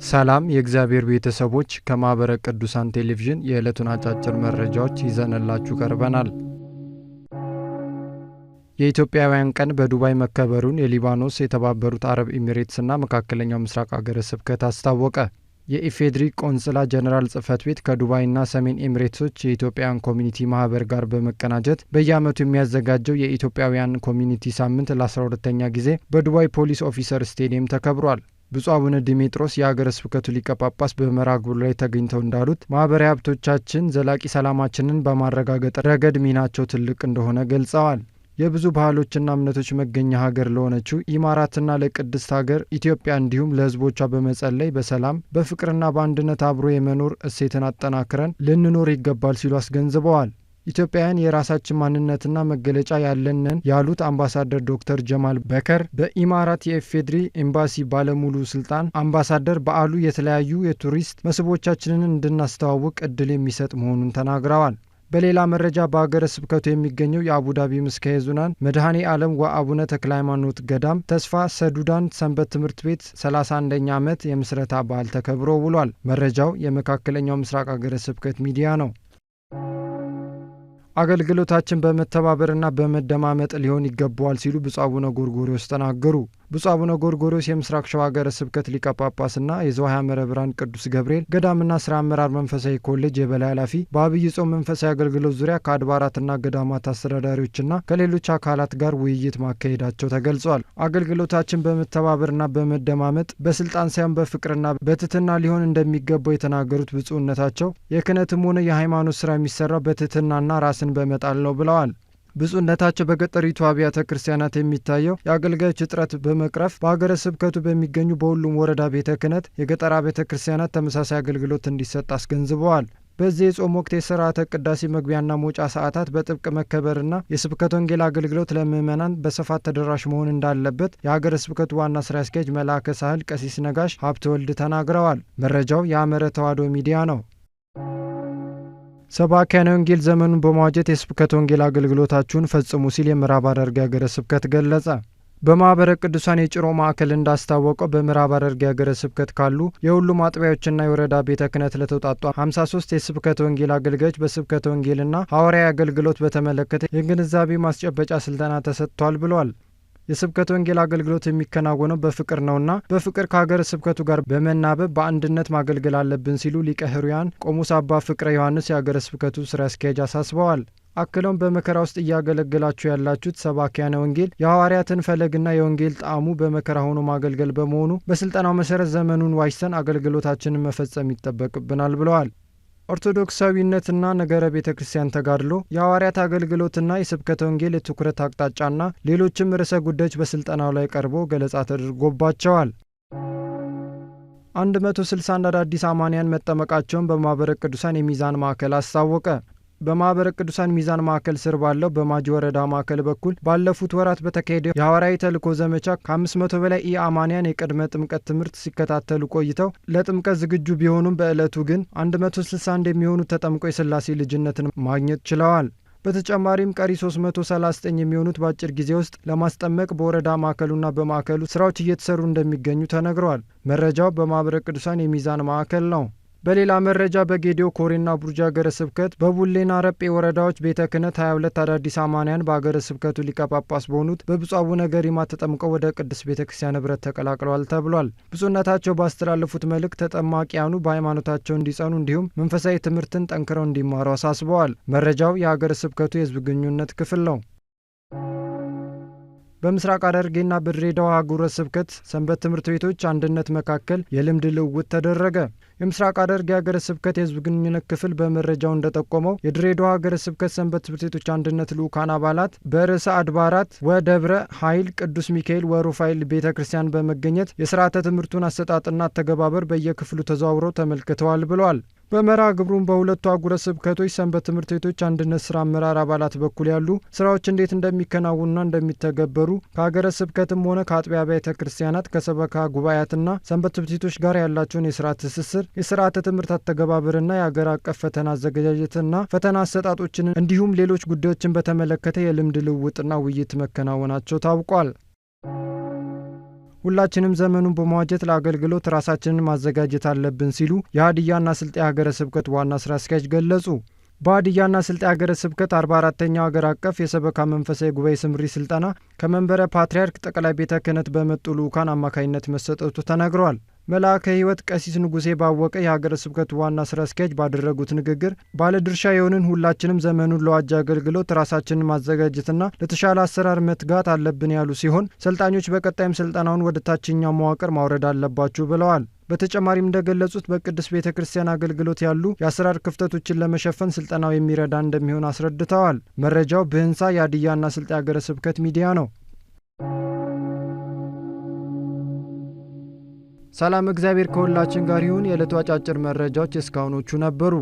ሰላም የእግዚአብሔር ቤተሰቦች ከማኅበረ ቅዱሳን ቴሌቪዥን የዕለቱን አጫጭር መረጃዎች ይዘንላችሁ ቀርበናል። የኢትዮጵያውያን ቀን በዱባይ መከበሩን የሊባኖስ፣ የተባበሩት አረብ ኤሚሬትስና መካከለኛው ምስራቅ ሀገረ ስብከት አስታወቀ። የኢፌዴሪ ቆንስላ ጀነራል ጽሕፈት ቤት ከዱባይና ሰሜን ኤሚሬትሶች የኢትዮጵያውያን ኮሚኒቲ ማኅበር ጋር በመቀናጀት በየዓመቱ የሚያዘጋጀው የኢትዮጵያውያን ኮሚኒቲ ሳምንት ለ12ኛ ጊዜ በዱባይ ፖሊስ ኦፊሰር ስቴዲየም ተከብሯል። ብፁዕ አቡነ ዲሜጥሮስ የሀገረ ስብከቱ ሊቀ ጳጳስ በመርሐ ግብሩ ላይ ተገኝተው እንዳሉት ማኅበራዊ ሀብቶቻችን ዘላቂ ሰላማችንን በማረጋገጥ ረገድ ሚናቸው ትልቅ እንደሆነ ገልጸዋል። የብዙ ባህሎችና እምነቶች መገኛ ሀገር ለሆነችው ኢማራትና ለቅድስት ሀገር ኢትዮጵያ እንዲሁም ለሕዝቦቿ በመጸለይ በሰላም በፍቅርና በአንድነት አብሮ የመኖር እሴትን አጠናክረን ልንኖር ይገባል ሲሉ አስገንዝበዋል። ኢትዮጵያውያን የራሳችን ማንነትና መገለጫ ያለንን ያሉት አምባሳደር ዶክተር ጀማል በከር በኢማራት የኢፌዴሪ ኤምባሲ ባለሙሉ ስልጣን አምባሳደር በዓሉ የተለያዩ የቱሪስት መስህቦቻችንን እንድናስተዋውቅ እድል የሚሰጥ መሆኑን ተናግረዋል። በሌላ መረጃ በሀገረ ስብከቱ የሚገኘው የአቡዳቢ ምስካየ ኅዙናን መድኃኔ ዓለም ወአቡነ ተክለ ሃይማኖት ገዳም ተስፋ ሰዱዳን ሰንበት ትምህርት ቤት 31ኛ ዓመት የምስረታ በዓል ተከብሮ ውሏል። መረጃው የመካከለኛው ምስራቅ ሀገረ ስብከት ሚዲያ ነው። አገልግሎታችን በመተባበርና በመደማመጥ ሊሆን ይገባዋል ሲሉ ብፁዕ አቡነ ጎርጎርዮስ ተናገሩ። ብፁዕ አቡነ ጎርጎርዮስ የምስራቅ ሸዋ ሀገረ ስብከት ሊቀ ጳጳስና የዘዋይ ሐመረ ብርሃን ቅዱስ ገብርኤል ገዳምና ሥራ አመራር መንፈሳዊ ኮሌጅ የበላይ ኃላፊ በአብይ ጾም መንፈሳዊ አገልግሎት ዙሪያ ከአድባራትና ገዳማት አስተዳዳሪዎችና ከሌሎች አካላት ጋር ውይይት ማካሄዳቸው ተገልጿል። አገልግሎታችን በመተባበርና በመደማመጥ በስልጣን ሳይሆን በፍቅርና በትህትና ሊሆን እንደሚገባው የተናገሩት ብፁዕነታቸው የክህነትም ሆነ የሃይማኖት ሥራ የሚሰራው በትህትናና ራስን በመጣል ነው ብለዋል። ብፁዕነታቸው በገጠሪቱ አብያተ ክርስቲያናት የሚታየው የአገልጋዮች እጥረት በመቅረፍ በሀገረ ስብከቱ በሚገኙ በሁሉም ወረዳ ቤተ ክህነት የገጠር ቤተ ክርስቲያናት ተመሳሳይ አገልግሎት እንዲሰጥ አስገንዝበዋል። በዚህ የጾም ወቅት የሥርዓተ ቅዳሴ መግቢያና መውጫ ሰዓታት በጥብቅ መከበርና የስብከተ ወንጌል አገልግሎት ለምዕመናን በስፋት ተደራሽ መሆን እንዳለበት የሀገረ ስብከቱ ዋና ሥራ አስኪያጅ መልአከ ሳህል ቀሲስ ነጋሽ ሀብተወልድ ተናግረዋል። መረጃው የሐመረ ተዋሕዶ ሚዲያ ነው። ሰባክያነ ወንጌል ዘመኑን በመዋጀት የስብከተ ወንጌል አገልግሎታችሁን ፈጽሙ ሲል የምዕራብ ሐረርጌ ሀገረ ስብከት ገለጸ። በማኅበረ ቅዱሳን የጭሮ ማዕከል እንዳስታወቀው በምዕራብ ሐረርጌ ሀገረ ስብከት ካሉ የሁሉም አጥቢያዎችና የወረዳ ቤተ ክህነት ለተውጣጡ 53 የስብከተ ወንጌል አገልጋዮች በስብከተ ወንጌልና ሐዋርያዊ አገልግሎት በተመለከተ የግንዛቤ ማስጨበጫ ስልጠና ተሰጥቷል ብሏል። የስብከተ ወንጌል አገልግሎት የሚከናወነው በፍቅር ነውና በፍቅር ከሀገረ ስብከቱ ጋር በመናበብ በአንድነት ማገልገል አለብን ሲሉ ሊቀ ሕሩያን ቆሞስ አባ ፍቅረ ዮሐንስ የሀገረ ስብከቱ ሥራ አስኪያጅ አሳስበዋል። አክለውም በመከራ ውስጥ እያገለገላችሁ ያላችሁት ሰባክያነ ወንጌል የሐዋርያትን ፈለግና የወንጌል ጣዕሙ በመከራ ሆኖ ማገልገል በመሆኑ በስልጠናው መሠረት ዘመኑን ዋጅተን አገልግሎታችንን መፈጸም ይጠበቅብናል ብለዋል። ኦርቶዶክሳዊነትና ነገረ ቤተ ክርስቲያን ተጋድሎ፣ የሐዋርያት አገልግሎትና የስብከተ ወንጌል የትኩረት አቅጣጫና ሌሎችም ርዕሰ ጉዳዮች በስልጠናው ላይ ቀርቦ ገለጻ ተደርጎባቸዋል። 161 አዳዲስ አማንያን መጠመቃቸውን በማኅበረ ቅዱሳን የሚዛን ማዕከል አስታወቀ። በማኅበረ ቅዱሳን ሚዛን ማዕከል ስር ባለው በማጂ ወረዳ ማዕከል በኩል ባለፉት ወራት በተካሄደው የሐዋርያዊ ተልእኮ ዘመቻ ከ500 በላይ ኢአማንያን የቅድመ ጥምቀት ትምህርት ሲከታተሉ ቆይተው ለጥምቀት ዝግጁ ቢሆኑም በዕለቱ ግን 161 የሚሆኑት ተጠምቀው የሥላሴ ልጅነትን ማግኘት ችለዋል። በተጨማሪም ቀሪ 339 የሚሆኑት በአጭር ጊዜ ውስጥ ለማስጠመቅ በወረዳ ማዕከሉና በማዕከሉ ስራዎች እየተሰሩ እንደሚገኙ ተነግረዋል። መረጃው በማኅበረ ቅዱሳን የሚዛን ማዕከል ነው። በሌላ መረጃ በጌዲዮ ኮሬና ቡርጃ ሀገረ ስብከት በቡሌና ረጴ ወረዳዎች ቤተ ክህነት 22 አዳዲስ አማንያን በሀገረ ስብከቱ ሊቀ ጳጳስ በሆኑት በብፁዕ አቡነ ገሪማ ተጠምቀው ወደ ቅድስት ቤተ ክርስቲያን ኅብረት ተቀላቅለዋል ተብሏል። ብፁዕነታቸው ባስተላለፉት መልእክት ተጠማቂያኑ በሃይማኖታቸው እንዲጸኑ እንዲሁም መንፈሳዊ ትምህርትን ጠንክረው እንዲማሩ አሳስበዋል። መረጃው የሀገረ ስብከቱ የሕዝብ ግንኙነት ክፍል ነው። በምስራቅ ሐረርጌና በድሬዳዋ አህጉረ ስብከት ሰንበት ትምህርት ቤቶች አንድነት መካከል የልምድ ልውውጥ ተደረገ። የምስራቅ ሐረርጌ ሀገረ ስብከት የሕዝብ ግንኙነት ክፍል በመረጃው እንደጠቆመው የድሬዳዋ ሀገረ ስብከት ሰንበት ትምህርት ቤቶች አንድነት ልዑካን አባላት በርዕሰ አድባራት ወደብረ ኃይል ቅዱስ ሚካኤል ወሩፋኤል ቤተ ክርስቲያን በመገኘት የሥርዓተ ትምህርቱን አሰጣጥና አተገባበር በየክፍሉ ተዘዋውረው ተመልክተዋል ብለዋል። በመርሐ ግብሩም በሁለቱ አህጉረ ስብከቶች ሰንበት ትምህርት ቤቶች አንድነት ሥራ አመራር አባላት በኩል ያሉ ስራዎች እንዴት እንደሚከናወኑና እንደሚተገበሩ ከሀገረ ስብከትም ሆነ ከአጥቢያ ቤተ ክርስቲያናት ከሰበካ ጉባኤያትና ሰንበት ትምህርት ቤቶች ጋር ያላቸውን የሥራ ትስስር፣ የሥርዓተ ትምህርት አተገባበርና የአገር አቀፍ ፈተና አዘገጃጀትና ፈተና አሰጣጦችን እንዲሁም ሌሎች ጉዳዮችን በተመለከተ የልምድ ልውውጥና ውይይት መከናወናቸው ታውቋል። ሁላችንም ዘመኑን በመዋጀት ለአገልግሎት ራሳችንን ማዘጋጀት አለብን ሲሉ የሀዲያና ስልጤ ሀገረ ስብከት ዋና ስራ አስኪያጅ ገለጹ። በሀዲያና ስልጤ ሀገረ ስብከት 44ኛው ሀገር አቀፍ የሰበካ መንፈሳዊ ጉባኤ ስምሪ ስልጠና ከመንበረ ፓትርያርክ ጠቅላይ ቤተ ክህነት በመጡ ልዑካን አማካኝነት መሰጠቱ ተነግሯል። መልአከ ሕይወት ቀሲስ ንጉሴ ባወቀ የሀገረ ስብከቱ ዋና ስራ አስኪያጅ ባደረጉት ንግግር ባለድርሻ የሆንን ሁላችንም ዘመኑን ለዋጀ አገልግሎት ራሳችንን ማዘጋጀትና ለተሻለ አሰራር መትጋት አለብን ያሉ ሲሆን ሰልጣኞች በቀጣይም ስልጠናውን ወደ ታችኛው መዋቅር ማውረድ አለባችሁ ብለዋል። በተጨማሪም እንደገለጹት በቅድስት ቤተ ክርስቲያን አገልግሎት ያሉ የአሰራር ክፍተቶችን ለመሸፈን ስልጠናው የሚረዳ እንደሚሆን አስረድተዋል። መረጃው ብህንሳ የሀዲያና ስልጤ ሀገረ ስብከት ሚዲያ ነው። ሰላም እግዚአብሔር ከሁላችን ጋር ይሁን። የዕለቱ አጫጭር መረጃዎች እስካሁኖቹ ነበሩ።